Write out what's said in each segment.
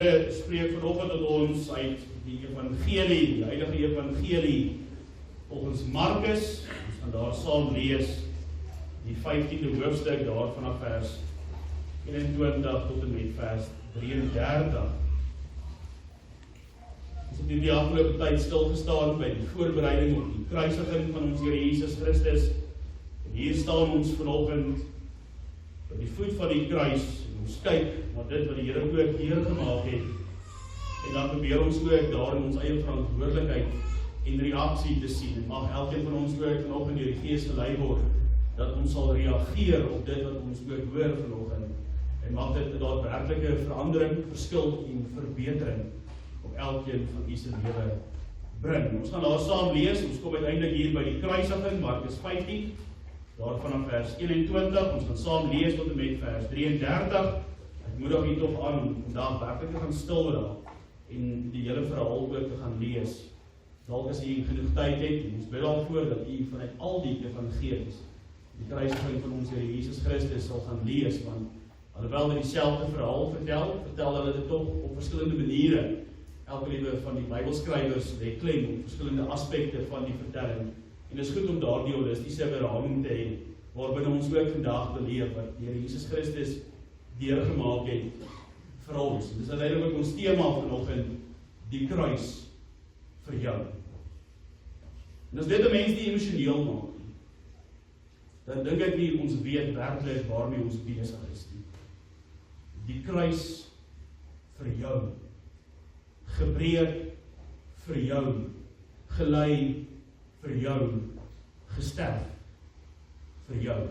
Spreek vanoggend tot ons uit die evangelie, die heilige evangelie volgens Markus. Ons gaan daar saam lees die 15de hoofstuk daar vanaf vers 21 tot en met vers 33. Ons het die afgelope tyd stilgestaan by die voorbereiding op die kruisiging van ons Here Jesus Christus. En hier staan ons vanoggend by die voet van die kruis. Ons kyk na dit wat die Here ook hier gemaak het, en dan probeer ons ook daar in ons eie verantwoordelikheid en reaksie te sien. En mag elkeen van ons ook vanoggend deur die Gees gelei word, dat ons sal reageer op dit wat ons ook hoor vanoggend, en mag dit 'n daadwerklike verandering, verskil en verbetering op elkeen van u se lewe bring. Ons gaan daar saam lees. Ons kom uiteindelik hier by die kruisiging, Markus 15. Daar vanaf vers 21, ons gaan saam lees tot en met vers 33. Ek moedig u tog aan om vandag werklik te gaan stil raak en die hele verhaal ook te gaan lees. Dalk as u genoeg tyd het, ons bid daarvoor dat u vanuit al die evangelies die kruisiging van ons Here Jesus Christus sal gaan lees, want alhoewel hulle dieselfde verhaal vertel hulle dit tog op verskillende maniere. Elke liewe van die Bybelskrywers lê klem op verskillende aspekte van die vertelling. En dit is goed om daardie holistiese beraming te hê, waarbinne ons ook vandag beleef wat die Here Jesus Christus deurgemaak het vir ons. Dis uiteindelik ook ons tema vanoggend, die kruis vir jou. En as dit 'n mens nie emosioneel maak, dan dink ek nie ons weet werklik waarmee ons besig is nie. Die kruis vir jou, gebreek vir jou, gelei vir jou, gesterf vir jou.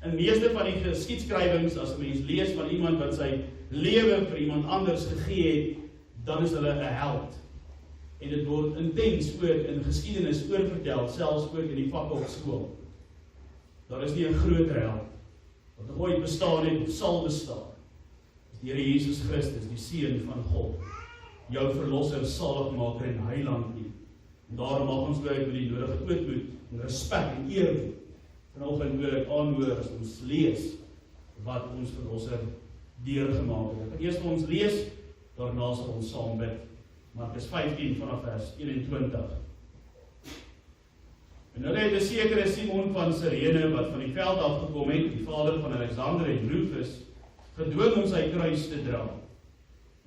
In meeste van die geskiedskrywings, as 'n mens lees van iemand wat sy lewe vir iemand anders gegee het, dan is hulle 'n held. En dit word intens ook in geskiedenis oorvertel, selfs ook in die vakke op skool. Daar is nie 'n groter held wat ooit bestaan het of sal bestaan as die Here Jesus Christus, die Seun van God, jou verlosser, saligmaker en heiland nie. En daarom mag ons ook met die nodige ootmoed en respek en eerbied vanoggend ook aanhoor as ons lees wat ons verlosser deurgemaak het. Ek gaan eers vir ons lees, daarna sal ons saam bid. Markus 15 vanaf vers 21. En hulle het 'n sekere Simon van Sirene wat van die veld af gekom het, die vader van Alexander en Rufus, gedwing om sy kruis te dra.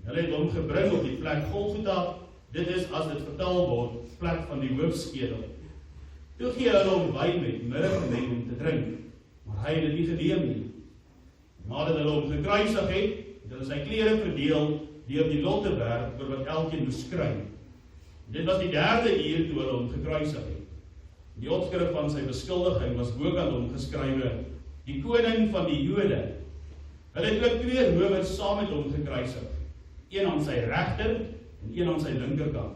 En hulle het hom gebring op die plek Golgotha. Dit is, as dit vertaal word, plek van die hoofskedel. Toe gee hulle hom wyn met mirre gemeng om te drink, maar hy het dit nie geneem nie. Nadat hulle hom gekruisig het, het hulle sy klere verdeel deur die Lotteberg oor wat elkeen moes kry. Dit was die 3de uur toe hulle hom gekruisig het. Die opskrif van sy beskuldiging was bokant hom geskrywe, die koning van die Jode. Hulle het ook 2 rowers saam met hom gekruisig, een aan sy regter en een aan sy linkerkant.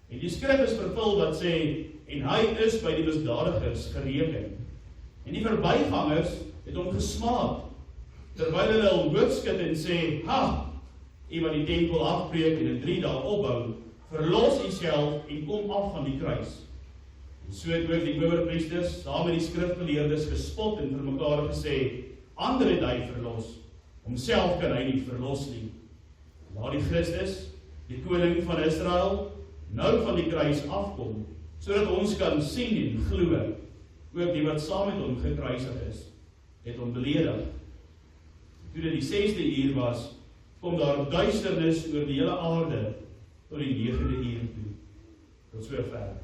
En die skrif is vervul wat sê, en hy is by die misdadigers gereken. En die verbygangers het hom gesmaak, terwyl hulle hom hoofskud en sê, ha, u wat die tempel afbreek en in 3 dae opbou, verlos uself en kom af van die kruis. En so het ook die owerpriesters saam met die skrifgeleerdes gespot en vir mekaar gesê, ander het hy verlos, homself kan hy nie verlos nie. Laat die Christus, die koning van Israel, nou van die kruis afkom, sodat ons kan sien en glo. Ook die wat saam met hom gekruisig is, het hom beledig. Toe dit die 6de uur was, kom daar duisternis oor die hele aarde tot die 9de uur toe. Tot sover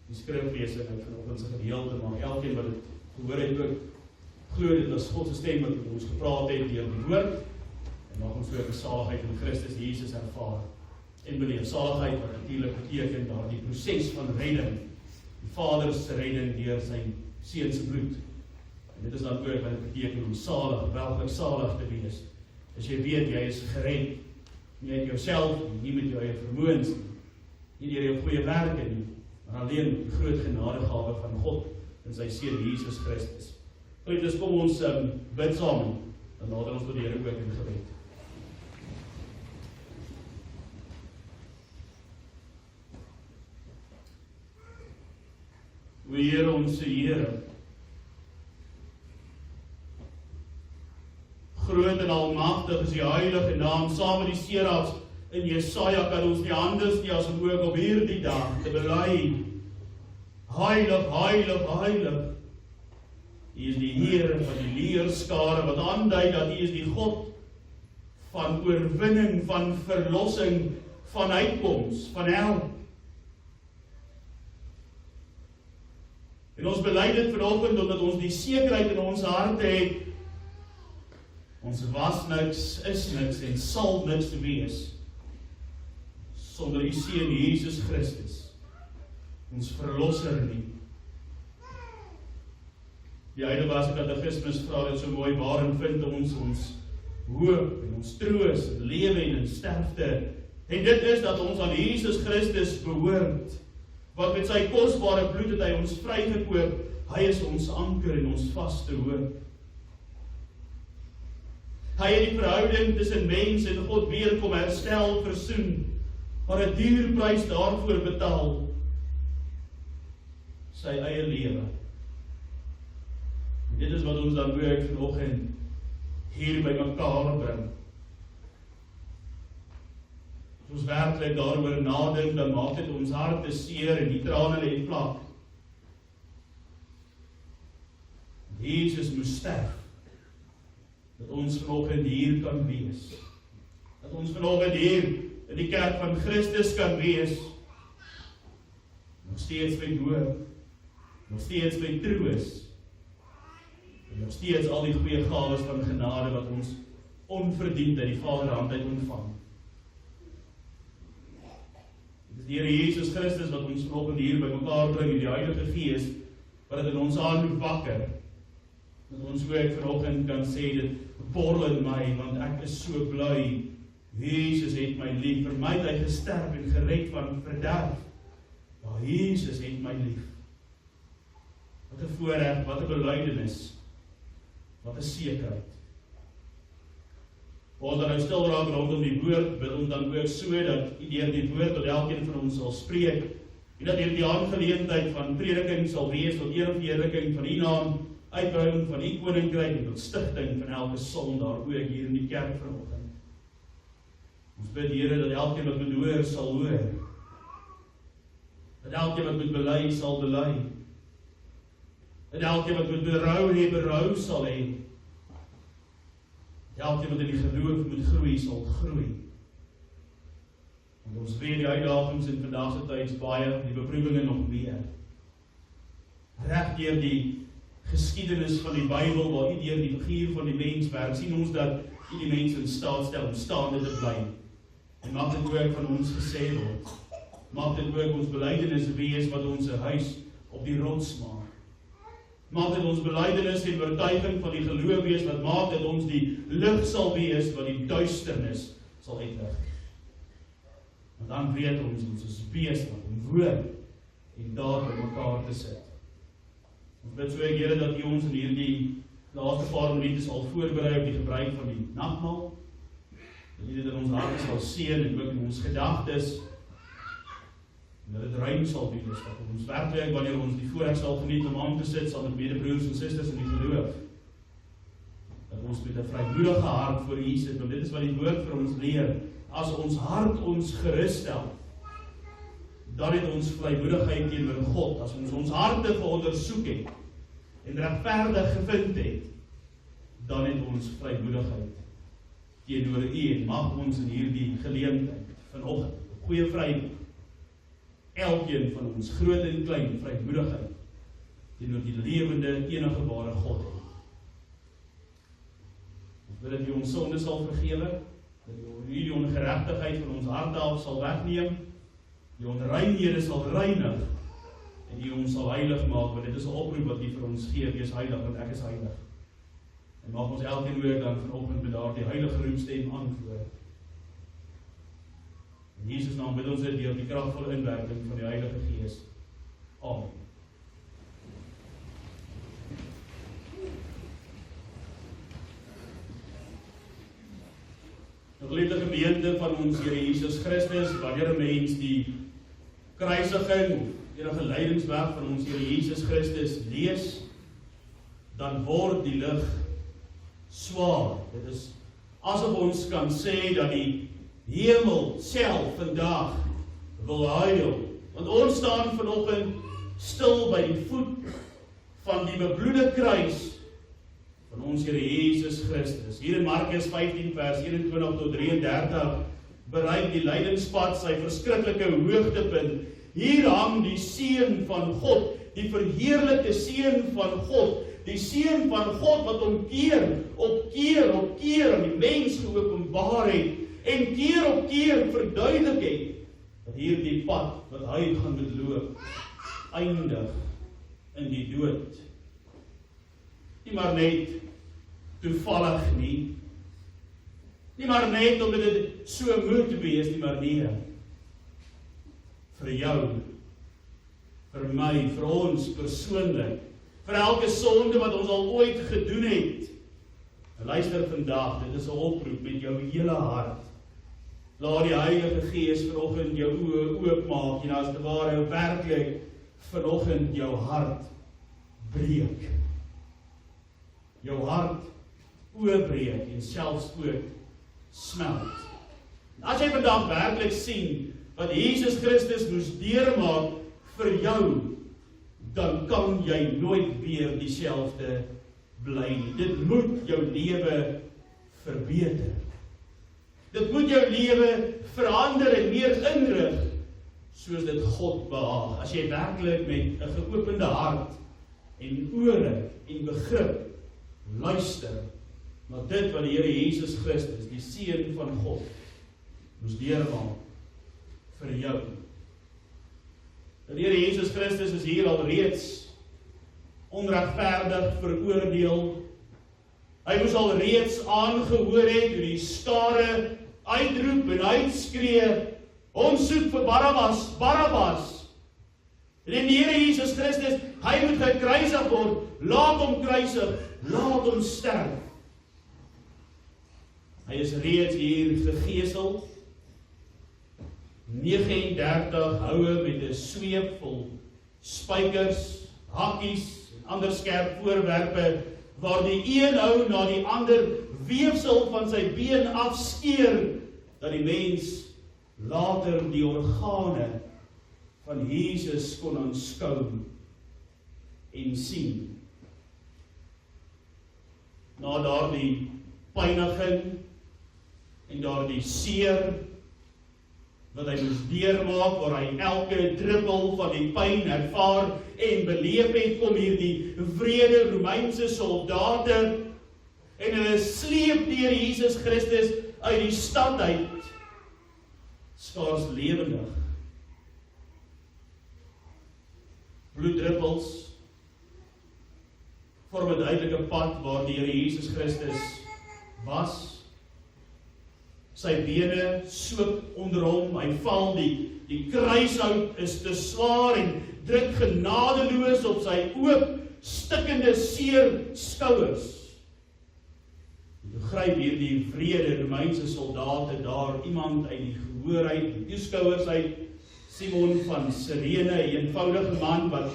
die skriflesing vanoggend se gedeelte, maar elkeen wat dit gehoor het ook glo dit as God se stem wat met ons gepraat het deur die woord, en mag ons ook 'n saligheid in Christus Jesus ervaar en beleef. Saligheid wat natuurlik beteken daardie proses van redding, die Vader se redding deur sy Seun se bloed. En dit is dan ook wat dit beteken om salig, welgelukkig salig te wees. As jy weet jy is gered, nie uit jouself, nie met jou eie vermoëns, nie deur jou goeie werke nie, maar alleen met die groot genadegawe van God en sy Seun Jesus Christus. Goed, dus kom ons bid saam, dan nader ons tot die Here ook in gebed. O Here, ons Here, groot en almagtig is die heilige naam, saam met die serafs in Jesaja kan ons nie anders nie as om ook op hierdie dag te bely. Heilig, heilig, heilig. U is die Here van die leerskare, wat aandui dat U is die God van oorwinning, van verlossing, van uitkoms, van help. En ons bely dit vanoggend omdat ons die sekerheid in ons harte het, ons was niks, is niks en sal niks wees sonder U Seun Jesus Christus, ons verlosser nie. Die Heidelbergse Katekismes vra dit so mooi, waarin vind ons hoop en ons troos in lewe en in sterfte. En dit is dat ons aan Jesus Christus behoort, wat met sy kosbare bloed het hy ons vrygekoop. Hy is ons anker en ons vaste hoop. Hy het die verhouding tussen mens en God weer kom herstel, versoen, maar 'n duur prys daarvoor betaal, sy eie lewe. En dit is wat ons dan ook vanoggend hier by mekaar bring. As ons werklik daaroor nadink, dan maak dit ons harte seer en die trane lê vlak. Jesus moes sterf, dat ons vanoggend hier kan wees. Dat ons vanoggend hier in die kerk van Christus kan wees. Nog steeds by hoop, nog steeds by troos, en nog steeds al die goeie gawes van genade wat ons onverdiend uit die Vaderhand uit ontvang. Dit is die Here Jesus Christus wat ons vanoggend hier by mekaar bring, en die Heilige Gees wat dit in ons aanroep wakker, dat ons ook vanoggend kan sê, dit borrel in my, want ek is so bly, Jesus het my lief, vir my het hy gesterf en gered van verderf. Ja, Jesus het my lief. Wat 'n voorreg, wat 'n belydenis, wat 'n sekerheid. Ons dan nou stil raak rondom die woord, bid ons dan ook so, dat U deur die woord tot elkeen van ons sal spreek, en dat hierdie aangeleentheid van prediking sal wees tot eer en verheerliking van U naam, uitbreiding van U koninkryk en tot stigting van elke sondaar, ook hier in die kerk vanoggend. Ons bid, Here, dat elkeen wat moet hoor, sal hoor. Dat elkeen wat moet bely, sal bely. Dat elkeen wat moet berou hê, berou sal hê. Dat elkeen wat in die geloof moet groei, sal groei. Want ons weet die uitdagings in vandag se tyd baie, die beproewinge nog meer. Reg deur die geskiedenis van die Bybel, waar U deur die figuur van die mens werk, sien ons dat U die mens in staat stel om staande te bly. En mag dit ook van ons gesê word. Mag dit ook ons belydenis wees wat ons 'n huis op die rots maak. Mag dit ons belydenis en oortuiging van die geloof wees wat maak dat ons die lig sal wees wat die duisternis sal uitlig. Want dan weet ons is besig om woord en daad by mekaar te sit. Ons bid so, Here, dat U ons in hierdie laaste paar minute sal voorberei op die gebruik van die nagmaal. Dat U dit in ons harte sal seën en ook in ons gedagtes. En dat dit ruim sal wees, dat ons werklik wanneer ons die voorreg sal geniet om aan te sit saam met medebroers en susters in die geloof, dat ons met 'n vrymoedige hart voor U sit, want dit is wat die woord vir ons leer. As ons hart ons gerus stel, dan het ons vrymoedigheid teenoor God. As ons harte geondersoek het en regverdig gevind het, dan het ons vrymoedigheid teenoor U. En mag ons in hierdie geleentheid vanoggend, op goeie Vrydag, elkeen van ons, groot en klein, vrymoedigheid teenoor die lewende, enigbare God het. Ons wil dat U ons sonde sal vergewe, dat U die ongeregtigheid van ons harte af sal wegneem, die onreinhede sal reinig, en U ons sal heilig maak, want dit is 'n oproep wat U vir ons gee, wees heilig, want ek is heilig. En mag ons elkeen ook dan vanoggend met daardie heilige roepstem antwoord. In Jesus naam bid ons dit deur die kragvolle inwerking van die Heilige Gees. Amen. Geliefde gemeente van ons Here Jesus Christus, wanneer 'n mens die kruisiging of enige lydingswerk van ons Here Jesus Christus lees, dan word die lig swaar. Dit is asof ons kan sê dat die hemel self vandag wil huil. Want ons staan vanoggend stil by die voet van die bebloede kruis van ons Here Jesus Christus. Hier in Markus 15 vers 21 tot 33 bereik die lydingspad sy verskriklike hoogtepunt. Hier hang die Seun van God, die verheerlikte Seun van God, die Seun van God wat hom keer op keer aan die mens geopenbaar het en keer op keer verduidelik het dat hierdie pad wat hy gaan loop eindig in die dood. Nie maar net toevallig nie maar net omdat dit so moet wees nie, maar nee, vir jou, vir my, vir ons persoonlik, vir elke sonde wat ons al ooit gedoen het. En luister vandag, dit is 'n oproep met jou hele hart. Laat die Heilige Gees vanoggend jou oë oopmaak en as te ware werklik vanoggend jou hart breek. Jou hart oopbreek en selfs ook smelt. As jy vandag werklik sien wat Jesus Christus moes deurmaak vir jou, dan kan jy nooit weer dieselfde bly nie. Dit moet jou lewe verbeter. Dit moet jou lewe verander en meer inrig, soos dit God behaag. As jy werklik met 'n geopende hart en ore en begrip luister na dit wat die Here Jesus Christus, die Seun van God, moes deurmaak vir jou. Die Here Jesus Christus is hier al reeds onregverdig veroordeel. Hy moes al reeds aangehoor het hoe die skare uitroep en uitskree, ons soek vir Barabbas, Barabbas. En die Here Jesus Christus, hy moet gekruisig word, laat hom kruisig, laat hom sterf. Hy is reeds hier gegeesel, 39 houe met 'n sweep vol spykers, hakkies en ander skerp voorwerpe, waar die een hou na die ander weefsel van sy been afskeer, dat die mens later die organe van Jesus kon aanskou en sien. Na daardie pyniging en daardie seer wat hy moes deurmaak, waar hy elke druppel van die pyn ervaar en beleef het, kom hier die wrede Romeinse soldate en hulle sleep deur Jesus Christus uit die stad uit, skaars lewendig. Bloeddruppels vorm 'n duidelike pad waar die Here Jesus Christus was. Sy bene soop onder hom, hy val, die kruishout is te swaar en druk genadeloos op sy oop, stikkende seer skouers. Toe gryp hierdie wrede Romeinse soldate daar iemand uit die gehoor uit, die toeskouers uit, Simon van Sirene, 'n eenvoudige man wat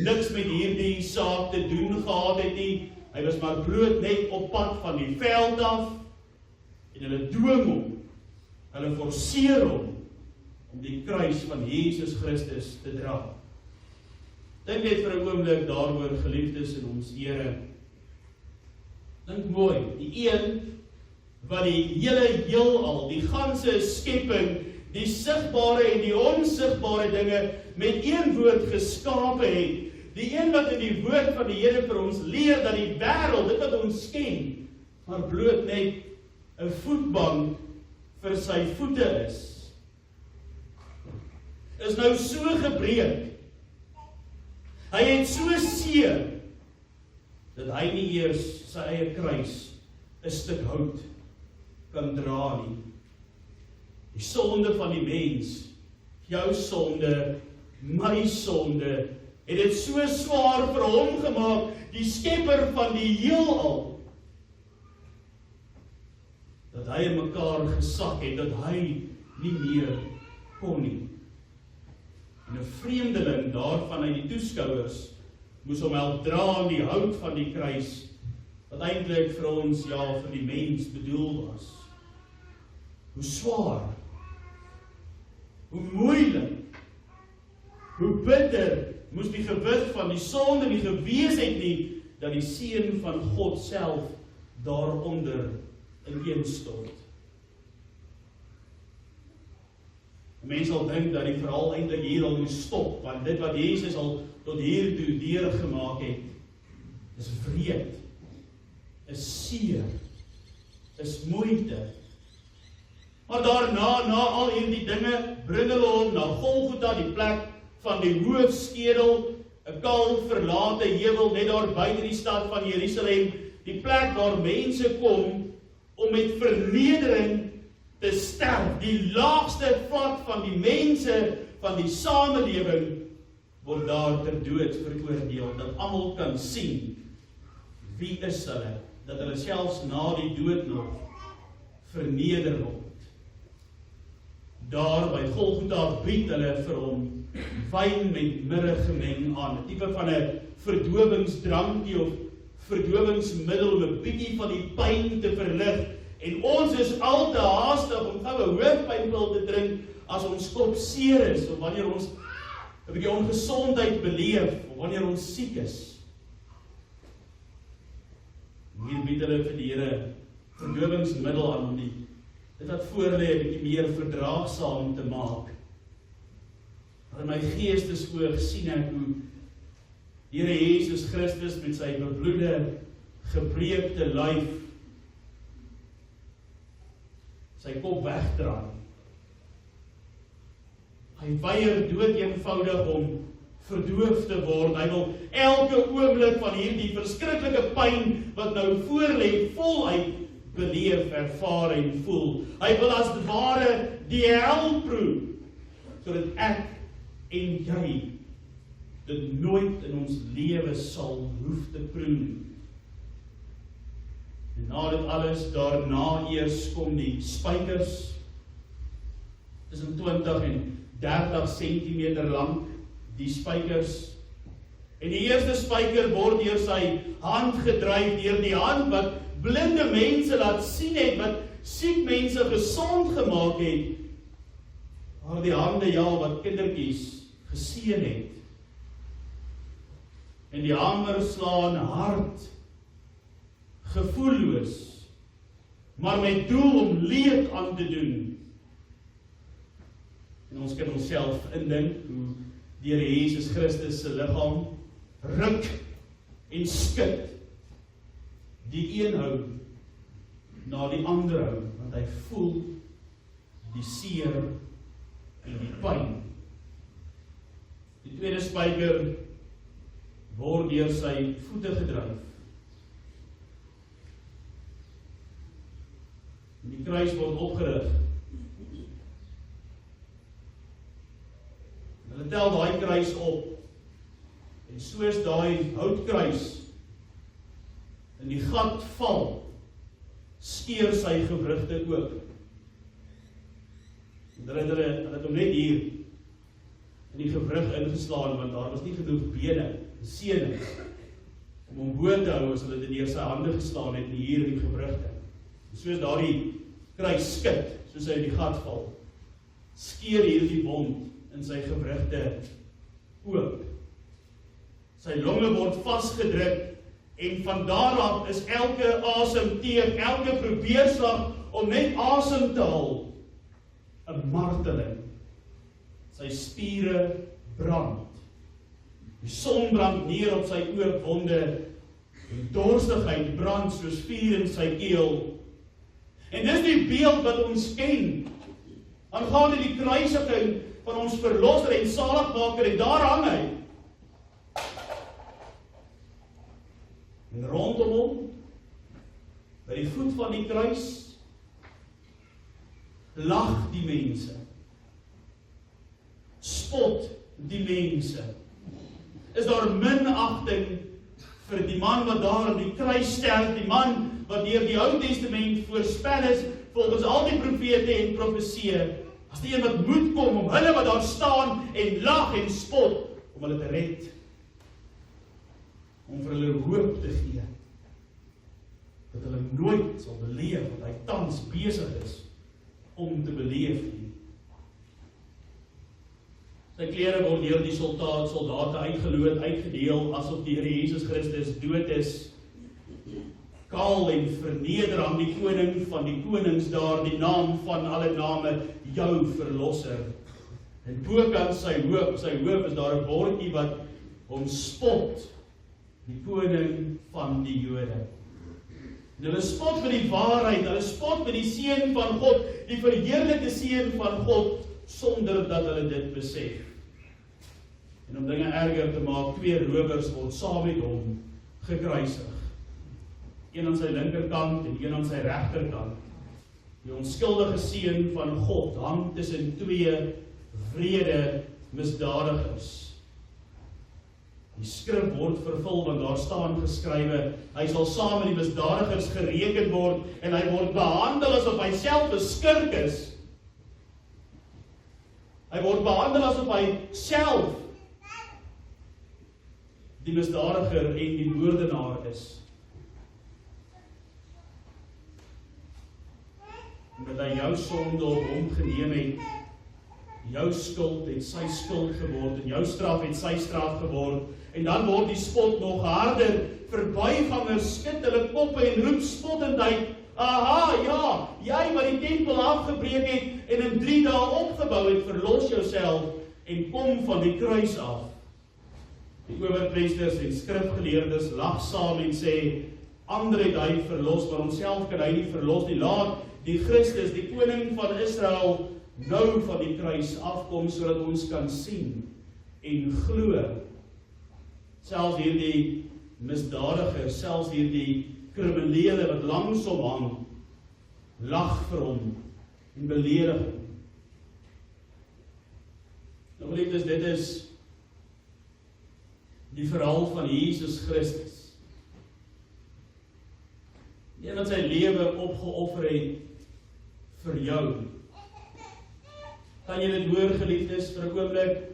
niks met hierdie saak te doen gehad het nie. Hy was maar bloot net op pad van die veld af en hulle dwing hom, hulle forceer hom om die kruis van Jesus Christus te dra. Dink net vir 'n oomblik daaroor, geliefdes in ons Here. Dink mooi, die een wat die hele heelal, die ganse skepping, die sigbare en die onsigbare dinge met een woord geskape het. Die een wat in die woord van die Here vir ons leer dat die wêreld, dit wat ons ken, maar bloot net 'n voetbank vir sy voete is nou so gebreek. Hy het so seer dat hy nie eers sy eie kruis 'n stuk hout kan dra nie. Die sonde van die mens, jou sonde, my sonde, het dit so swaar vir hom gemaak, die skepper van die heelal, dat hy in mekaar gesak het, dat hy nie meer kon nie. En 'n vreemdeling daarvan uit die toeskouers moes hom help dra aan die hout van die kruis, wat eintlik vir ons, ja, vir die mens bedoel was. Hoe swaar, hoe moeilik, hoe bitter moes die gewig van die sonde nie gewees het nie, dat die Seun van God self daaronder ineenstort. 'n Mens sal dink dat die verhaal eintlik hier al moet stop, want dit wat Jesus al tot hiertoe deurgemaak het, is wreed, is seer, is moeite. Maar daarna, na al hierdie dinge, bring hulle hom na Golgotha, die plek van die hoofskedel, 'n kaal verlate heuwel net daar buite die stad van Jerusalem, die plek waar mense kom om met vernedering te sterf. Die laagste vlak van die mense, van die samelewing, word daar ter dood veroordeel, dat almal kan sien wie is hulle, dat hulle selfs na die dood nog verneder word. Daar by Golgotha bied hulle vir hom wyn met mirre gemeng aan, 'n tipe van 'n verdowingsdrankie of verdowingsmiddel om 'n bietjie van die pyn te verlig. En ons is al te haastig om gou 'n hoofpynpil te drink as ons kop seer is, of wanneer ons 'n bietjie ongesondheid beleef, of wanneer ons siek is. Hier bied hulle vir die Here verdowingsmiddel aan om dit wat voor lê 'n bietjie meer verdraagsaam te maak. Maar in my geestesoog sien ek hoe die Here Jesus Christus met sy bebloede, gebreekte lyf sy kop wegdraai. Hy weier dood eenvoudig om verdoof te word. Hy wil elke oomblik van hierdie verskriklike pyn wat nou voor lê voluit beleef, ervaar en voel. Hy wil as die ware die hel proe, sodat ek en jy dit nooit in ons lewe sal hoef te proe nie. En na dit alles, daarna eers kom die spykers, tussen 20 en 30 centimeter lang, die spykers. En die eerste spyker word deur sy hand gedryf, deur die hand wat blinde mense laat sien het, wat siek mense gesond gemaak het, maar die hande, ja, wat kindertjies geseën het. En die hamer slaan hard, gevoelloos, maar met doel om leed aan te doen. En ons kan onsself indink hoe die Here Jesus Christus se liggaam ruk en skud, die een hou na die ander hou, want hy voel die seer en die pyn. Die tweede spyker word deur sy voete gedryf. En die kruis word opgerig. Hulle tel daai kruis op, en soos daai houtkruis in die gat val, skeer sy gewrigte oop. En hulle het hom net hier in die gewrig ingeslaan, want daar was nie genoeg bene, senings, om hom bo te hou as hulle dit deur sy hande geslaan het, en hier in die gewrigte. En soos daardie kruis skud, soos hy in die gat val, skeer hierdie wond in sy gewrigte oop. Sy longe word vasgedruk, en van daar af is elke asemteug, elke probeerslag om net asem te haal, 'n marteling. Sy spiere brand. Die son brand neer op sy oopwonde, en dorstigheid brand soos vuur in sy keel. En dis die beeld wat ons ken, aangaande die kruisiging van ons verlosser en saligmaker, en daar hang hy. En rondom hom, by die voet van die kruis, lag die mense, spot die mense. Is daar minagting vir die man wat daar aan die kruis sterf, die man wat deur die Ou Testament voorspel is, volgens al die profete en profeseë, as die een wat moet kom om hulle wat daar staan en lag en spot, om hulle te red, om vir hulle hoop te gee. nooit sal beleef wat hy tans besig is om te beleef nie. Sy klere word deur die soldate uitgeloot, uitgedeel, asof die Here Jesus Christus dood is. Kaal en verneder aan die koning van die konings daar, die naam van alle name, jou verlosser. En bokant sy hoof is daar 'n bordjie wat hom spot, die koning van die Jode. En hulle spot vir die waarheid, hulle spot vir die seun van God, die verheerlikte seun van God, sonder dat hulle dit besef. En om dinge erger te maak, 2 rowers word saam met hom gekruisig. Een aan sy linkerkant en een aan sy regterkant. Die onskuldige seun van God hang tussen 2 wrede misdadigers. Die skrif word vervul, want daar staan geskrywe, hy sal saam met die misdadigers gereken word, en hy word behandel asof hy self 'n skurk is. Hy word behandel asof hy self die misdadiger en die moordenaar is. Omdat hy jou sonde op hom geneem het, jou skuld het sy skuld geword, en jou straf het sy straf geword, en dan word die spot nog harder, verbygangers skud hulle koppe en roep spottend uit, aha, ja, jy wat die tempel afgebreek het, en in 3 dae opgebou het, verlos jouself, en kom van die kruis af. Die owerpriesters en skrifgeleerdes lag saam en sê, ander het hy verlos, maar homself kan hy nie verlos nie. Laat die Christus, die koning van Israel, nou van die kruis afkom, sodat ons kan sien en glo. Selfs hierdie misdadigers, selfs hierdie kriminele wat langs hom hang, lag vir hom en beledig hom. Nou geliefdes, dit is die verhaal van Jesus Christus. Die wat sy lewe opgeoffer het vir jou. Kan jy dit hoor, geliefdes, vir 'n oomblik?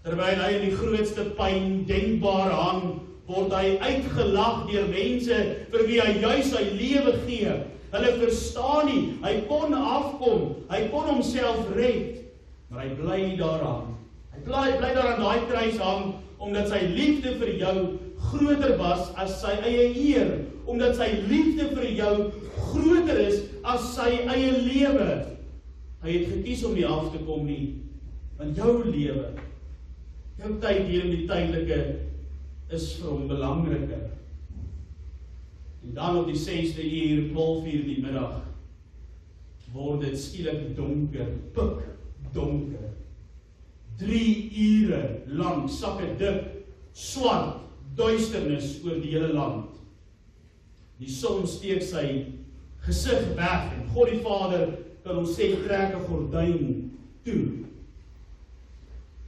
Terwyl hy in die grootste pyn denkbaar hang, word hy uitgelag deur mense vir wie hy juis sy lewe gee. Hulle verstaan nie, hy kon afkom, hy kon homself red, maar hy bly daaraan. Hy bly daaraan daai kruis hang, omdat sy liefde vir jou groter was as sy eie eer, omdat sy liefde vir jou groter is as sy eie lewe. Hy het gekies om nie af te kom nie, want jou lewe, jou tyd hier in die tydelike, is vir hom belangriker. En dan op die 6de uur, 12:00 die middag, word dit skielik donker, pikdonker. 3 ure lang, sakke dik, swart, duisternis oor die hele land. Die son steek sy gesig weg, en God die Vader kan ons sê, trek 'n gordyn toe.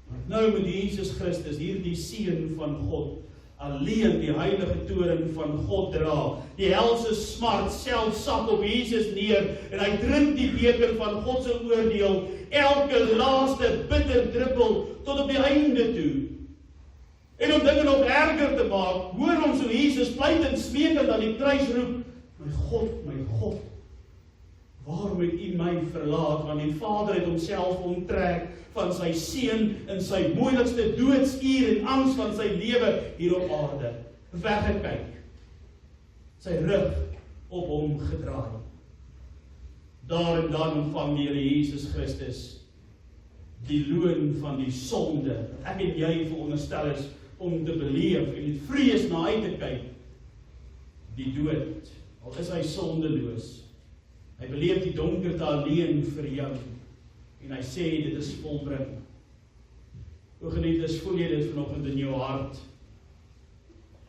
Want nou met Jesus Christus, hierdie seun van God, alleen die heilige toring van God dra, die helse smart self sak op Jesus neer, en hy drink die beker van God se oordeel, elke laaste bitter druppel, tot op die einde toe. En om dinge nog erger te maak, hoor ons hoe Jesus pleit en smeekend aan die kruis roep, my God, waarom het U my verlaat? Want die Vader het homself onttrek van sy seun in sy moeilikste doodsuur en angs van sy lewe hier op aarde. Weggekyk, sy rug op hom gedraai. Daar en dan ontvang die Here Jesus Christus die loon van die sonde, wat ek en jy veronderstel is om te beleef en met vrees na uit te kyk, die dood, al is hy sondeloos. Hy beleef die donkerte alleen vir jou, en hy sê, dit is volbring. O geliefdes, voel jy dit vanoggend in jou hart?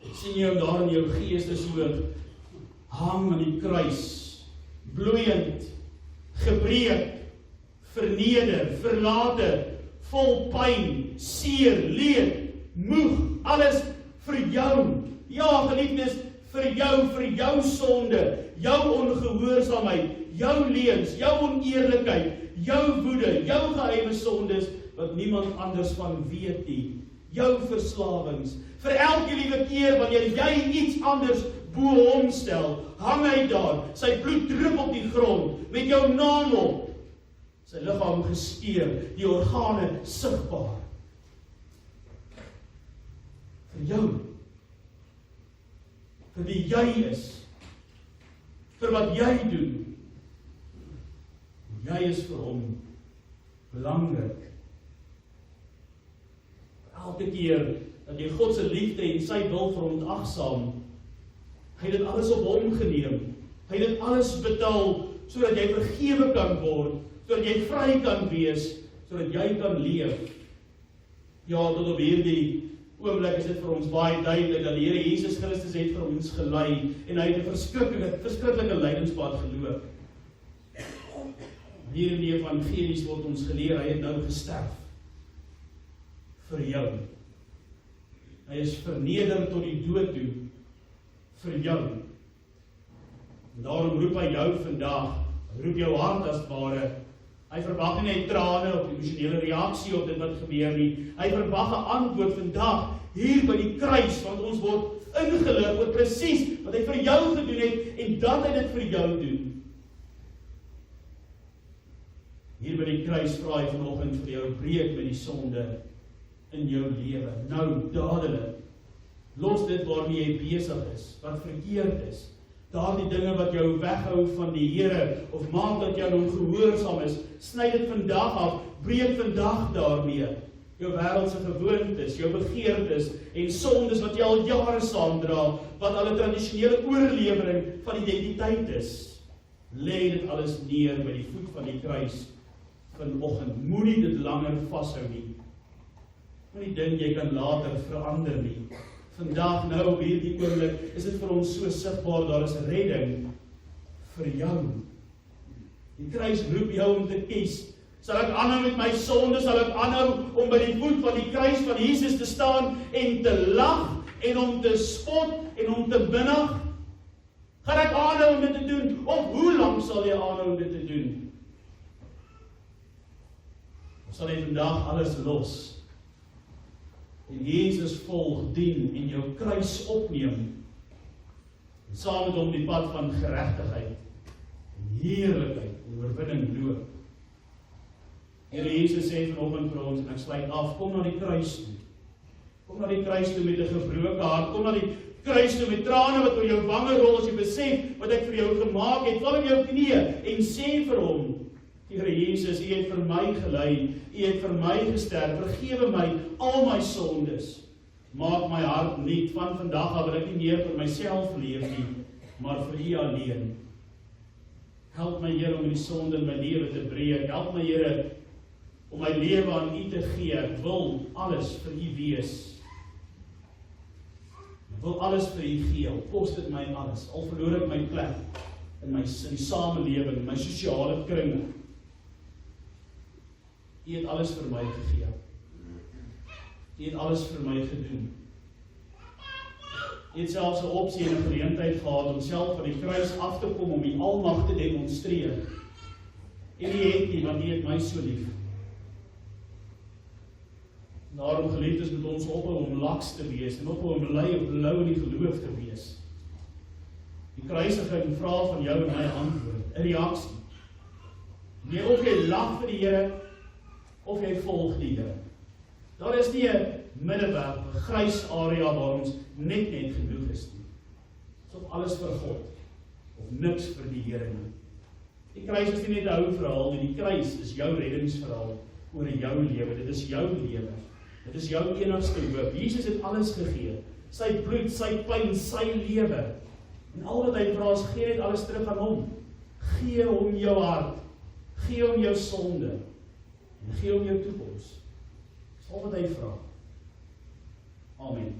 Ek sien jou daar in jou gees, so hang aan die kruis, bloeiend, gebreek, verneder, verlate, vol pyn, seer, leed, moeg, alles vir jou. Ja, geliefdes, vir jou sonde, jou ongehoorsaamheid, jou leuns, jou oneerlikheid, jou woede, jou geheime sondes, wat niemand anders van weet nie, jou verslawings, vir elke liewe keer wanneer jy iets anders bo hom stel, hang hy daar, sy bloed drup op die grond, met jou naam op, sy liggaam geskeur, die organe sigbaar. Vir jou, vir wie jy is, vir wat jy doen, jy is vir hom belangrik. Elke keer dat jy God se liefde en sy wil verontagsaam, hy het dit alles op hom geneem. Hy het dit alles betaal, sodat jy vergewe kan word, sodat jy vry kan wees, sodat jy kan leef. Ja, tot op hierdie oomblik is dit vir ons baie duidelik, dat die Here Jesus Christus het vir ons gelei, en hy het 'n verskriklike lydenspad geloop. Hier in die evangelies word ons geleer, hy het nou gesterf. Vir jou. Hy is verneder tot die dood toe, vir jou. En daarom roep hy jou vandag, hy roep jou hart as het ware. Hy verwag nie net trane of emosionele reaksie op dit wat gebeur nie. Hy verwag 'n antwoord vandag, hier by die kruis, want ons word ingelig oor presies wat hy vir jou gedoen het, en dat hy dit vir jou doen. Hier by die kruis vra hy vanoggend vir jou, breek met die sonde in jou lewe. Nou, dadelik. Los dit waarmee jy besig is, wat verkeerd is. Daardie dinge wat jou weghou van die Here, of maak dat jy aan hom gehoorsaam is, sny dit vandag af, breek vandag daarmee. Jou wêreldse gewoontes, jou begeertes en sondes wat jy al jare saamdra, wat al 'n tradisionele oorlewering van identiteit is. Lê dit alles neer by die voet van die kruis vanoggend. Moenie dit langer vashou nie. Moenie dink jy kan later verander nie. Vandag nou op hierdie oomblik is dit vir ons so sigbaar, daar is redding vir jou. Die kruis roep jou om te kies. Sal ek aanhou met my sonde, sal ek aanhou om by die voet van die kruis van Jesus te staan en te lag en om te spot en om te minag? Gaan ek aanhou om dit te doen? Of hoe lank sal jy aanhou om dit te doen? Of sal jy vandag alles los en Jesus volg, dien en jou kruis opneem, en saam met hom die pad van geregtigheid en heerlikheid en oorwinning loop? Here Jesus sê vanoggend vir ons, en ek sluit af, kom na die kruis toe. Kom na die kruis toe met 'n gebroke hart, kom na die kruis toe met trane wat oor jou wange rol as jy besef wat ek vir jou gemaak het. Val op jou knieë en sê vir hom, Here Jesus, U het vir my gelei, U het vir my gesterf, vergewe my al my sondes. Maak my hart nuut, van vandag af wil ek nie meer vir myself leef nie, maar vir U alleen. Help my Here om die sonde in my lewe te breek. Help my Here om my lewe aan U te gee. Ek wil alles vir U wees. Ek wil alles vir U gee, al kos dit my alles. Al verloor ek my plek in die samelewing, in my sosiale kringe. U het alles vir my gegee. U het alles vir my gedoen. U het selfs 'n opsie en 'n geleentheid gehad om self van die kruis af te kom om U almag te demonstreer. En U het nie, want U het my so lief. Daarom geliefdes moet ons ophou om laks te wees en ophou om lui of blou in die geloof te wees. Die kruisiging vra van jou en my antwoord, 'n reaksie. Nee, of jy lag vir die Here, of jy volg die Here. Daar is nie 'n middelweg, 'n grys area waar ons net genoeg is nie. Of alles vir God, of niks vir die Here nie. Die kruis is nie net 'n ou verhaal nie, die kruis is jou reddingsverhaal oor jou lewe. Dit is jou lewe. Dit is jou enigste hoop. Jesus het alles gegee. Sy bloed, sy pyn, sy lewe. En al wat hy vra is, gee net alles terug aan hom. Gee hom jou hart. Gee hom jou sonde. En gee hom jou toekoms. Dis al wat hy vra. Amen.